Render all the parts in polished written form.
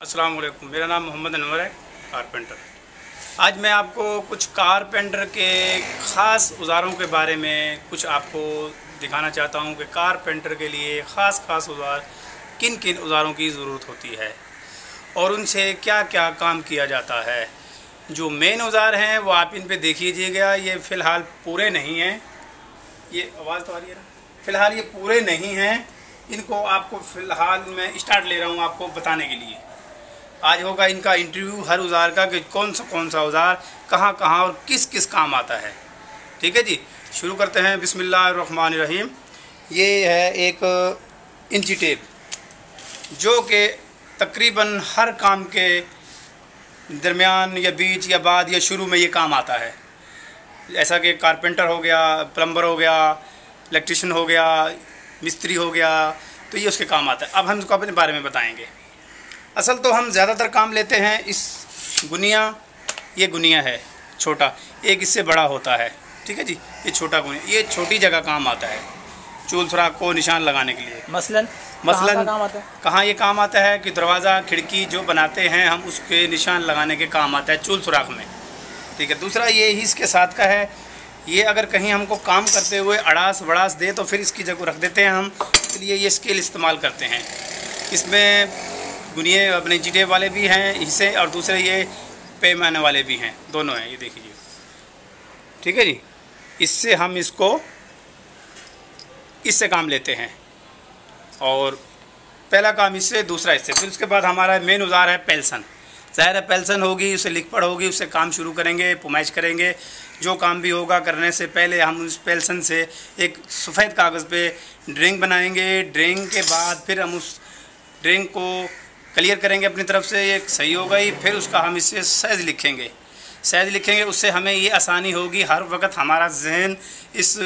अस्सलाम वालेकुम। मेरा नाम मोहम्मद अनवर है, कारपेंटर। आज मैं आपको कुछ कारपेंटर के ख़ास औज़ारों के बारे में कुछ आपको दिखाना चाहता हूं कि कारपेंटर के लिए ख़ास औज़ार किन किन औज़ारों की ज़रूरत होती है और उनसे क्या क्या काम किया जाता है। जो मेन औज़ार हैं वो आप इन पे देख लीजिएगा। ये फ़िलहाल पूरे नहीं हैं, ये आवाज़ तो आ रही है ना, फ़िलहाल ये पूरे नहीं हैं। इनको आपको फ़िलहाल मैं स्टार्ट ले रहा हूँ आपको बताने के लिए। आज होगा इनका इंटरव्यू हर औज़ार का कि कौन सा औज़ार कहाँ कहाँ और किस किस काम आता है। ठीक है जी, शुरू करते हैं। बिस्मिल्लाहिर्रहमानिर्रहीम। ये है एक इंची टेप जो कि तकरीबन हर काम के दरमियान या बीच या बाद या शुरू में ये काम आता है। ऐसा कि कारपेंटर हो गया, प्लम्बर हो गया, इलेक्ट्रिशियन हो गया, मिस्त्री हो गया, तो ये उसके काम आता है। अब हम इसको अपने बारे में बताएंगे। असल तो हम ज़्यादातर काम लेते हैं इस गुनिया, ये गुनिया है छोटा, एक इससे बड़ा होता है। ठीक है जी, ये छोटा गुनिया, ये छोटी जगह काम आता है चूल सुराख को निशान लगाने के लिए। मसलन कहाँ ये काम आता है कि दरवाज़ा खिड़की जो बनाते हैं हम उसके निशान लगाने के काम आता है चूल सुराख में। ठीक है। दूसरा ये ही इसके साथ का है, ये अगर कहीं हमको काम करते हुए अड़ास वड़ास दे तो फिर इसकी जगह रख देते हैं हम, इसलिए ये स्केल इस्तेमाल करते हैं। इसमें गुनिये अपने इंची टेप वाले भी हैं हिस्से और दूसरे ये पैमाने वाले भी हैं, दोनों हैं, ये देखिए। ठीक है जी, इससे हम इससे काम लेते हैं और पहला काम इससे, दूसरा इससे। फिर उसके बाद हमारा मेन औज़ार है पेल्सन। ज़ाहिर है पेल्सन होगी, उससे लिख पढ़ होगी, उससे काम शुरू करेंगे, पुमाइश करेंगे। जो काम भी होगा करने से पहले हम उस पेल्सन से एक सफ़ेद कागज़ पे ड्राइंग बनाएंगे। ड्राइंग के बाद फिर हम उस ड्राइंग को क्लियर करेंगे अपनी तरफ से, ये सही हो गई। फिर उसका हम इससे साइज़ लिखेंगे। उससे हमें ये आसानी होगी, हर वक्त हमारा जहन इस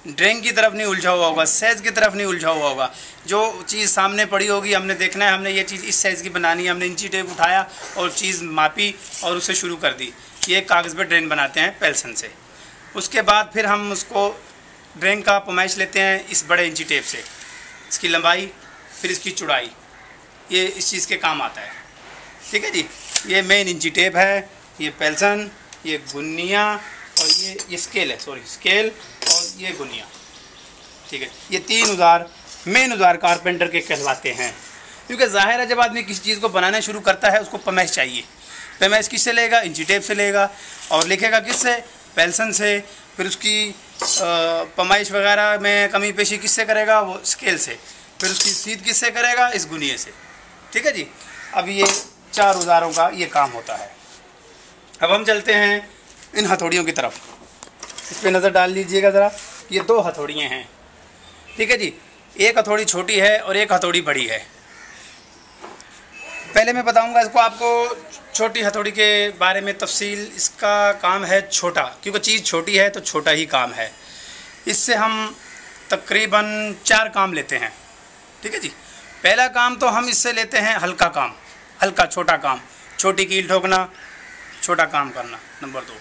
ड्राइंग की तरफ नहीं उलझा हुआ होगा, साइज़ की तरफ नहीं उलझा हुआ होगा। जो चीज़ सामने पड़ी होगी हमने देखना है, हमने ये चीज़ इस साइज़ की बनानी है, हमने इंची टेप उठाया और चीज़ मापी और उससे शुरू कर दी। ये कागज़ पे ड्राइंग बनाते हैं पेल्सन से। उसके बाद फिर हम उसको ड्राइंग का पैमाइश लेते हैं इस बड़े इंची टेप से, इसकी लंबाई फिर इसकी चौड़ाई, ये इस चीज़ के काम आता है। ठीक है जी, ये मेन इंची टेप है, ये पेल्सन, ये गुनिया और ये स्केल है, स्केल और ये गुनिया। ठीक है, ये तीन औज़ार मेन औज़ार कारपेंटर के कहलाते हैं। क्योंकि ज़ाहिर है जब आदमी किसी चीज़ को बनाना शुरू करता है उसको पैमाइश चाहिए। पैमाइश किससे लेगा? इंची टेप से लेगा। और लिखेगा किससे? पेल्सन से। फिर उसकी पैमाइश वगैरह में कमी पेशी किससे करेगा? वो स्केल से। फिर उसकी सीध किससे करेगा? इस गुनिये से। ठीक है जी, अब ये चार औज़ारों का ये काम होता है। अब हम चलते हैं इन हथौड़ियों की तरफ। इस पर नज़र डाल लीजिएगा ज़रा, ये दो हथौड़ियाँ हैं। ठीक है जी, एक हथौड़ी छोटी है और एक हथौड़ी बड़ी है। पहले मैं बताऊंगा इसको आपको छोटी हथौड़ी के बारे में तफसील। इसका काम है छोटा, क्योंकि चीज़ छोटी है तो छोटा ही काम है। इससे हम तकरीबन 4 काम लेते हैं। ठीक है जी, पहला काम तो हम इससे लेते हैं हल्का काम, हल्का छोटा काम, छोटी कील ठोकना, छोटा काम करना। नंबर 2,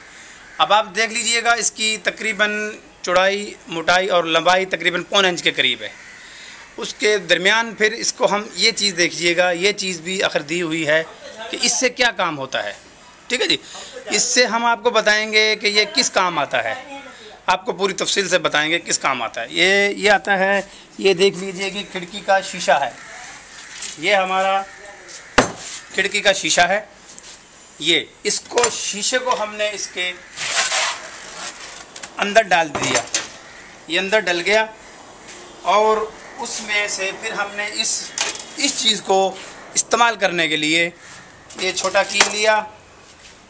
अब आप देख लीजिएगा इसकी तकरीबन चौड़ाई, मोटाई और लंबाई तकरीबन 1.25 इंच के करीब है। उसके दरमियान फिर इसको हम ये चीज़ देखिएगा, ये चीज़ भी आखिर दी हुई है कि इससे क्या काम होता है। ठीक है जी, इससे हम आपको बताएंगे कि ये किस काम आता है, आपको पूरी तफसील से बताएंगे किस काम आता है। ये आता है, ये देख लीजिए कि खिड़की का शीशा है, ये हमारा खिड़की का शीशा है। ये इसको शीशे को हमने इसके अंदर डाल दिया, ये अंदर डल गया और उसमें से फिर हमने इस चीज़ को इस्तेमाल करने के लिए ये छोटा कील लिया,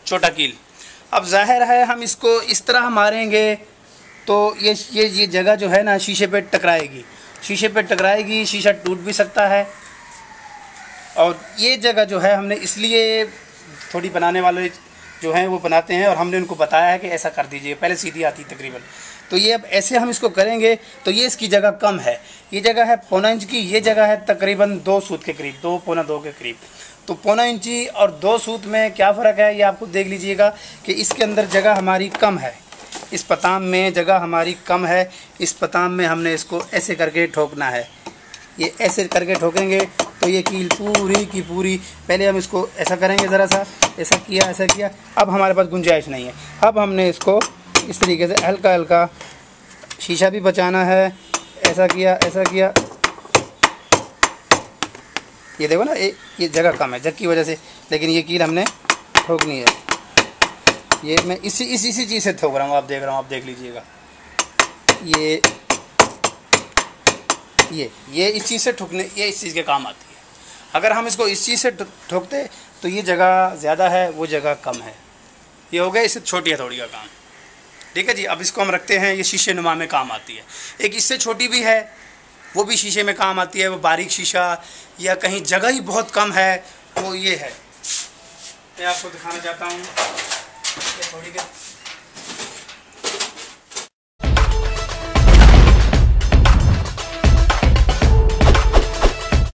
छोटा कील। अब जाहिर है हम इसको इस तरह मारेंगे तो ये जगह जो है ना शीशे पे टकराएगी, शीशा टूट भी सकता है। और ये जगह जो है हमने इसलिए थोड़ी बनाने वाले जो हैं वो बनाते हैं और हमने उनको बताया है कि ऐसा कर दीजिए, पहले सीधी आती तकरीबन। तो ये अब ऐसे हम इसको करेंगे तो ये इसकी जगह कम है, ये जगह है 1.25 इंच की, ये जगह है तकरीबन 2 सूत के करीब, 2 पौना 2 के करीब। तो 1.25 इंची और 2 सूत में क्या फ़र्क है ये आपको देख लीजिएगा कि इसके अंदर जगह हमारी कम है, इस पताम में जगह हमारी कम है। इस पताम में हमने इसको ऐसे करके ठोकना है, ये ऐसे करके ठोकेंगे तो ये कील पूरी की पूरी, पहले हम इसको ऐसा करेंगे, ज़रा सा ऐसा किया, अब हमारे पास गुंजाइश नहीं है। अब हमने इसको इस तरीके से हल्का हल्का, शीशा भी बचाना है, ऐसा किया। ये देखो ना, ये जगह कम है जग की वजह से, लेकिन ये कील हमने ठोकनी है। ये मैं इसी चीज़ से ठोक रहा हूँ, आप देख रहा हूँ, आप देख लीजिएगा। ये इस चीज़ से ठोकने, ये इस चीज़ के काम आती है। अगर हम इसको इस चीज़ से ठोकते तो ये जगह ज़्यादा है, वो जगह कम है। ये हो गया इससे छोटी हथौड़ी का काम। ठीक है जी। अब इसको हम रखते हैं, ये शीशे नुमा में काम आती है। एक इससे छोटी भी है, वो भी शीशे में काम आती है, वो बारीक शीशा, या कहीं जगह ही बहुत कम है तो ये है। मैं आपको दिखाना चाहता हूँ हथौड़ी के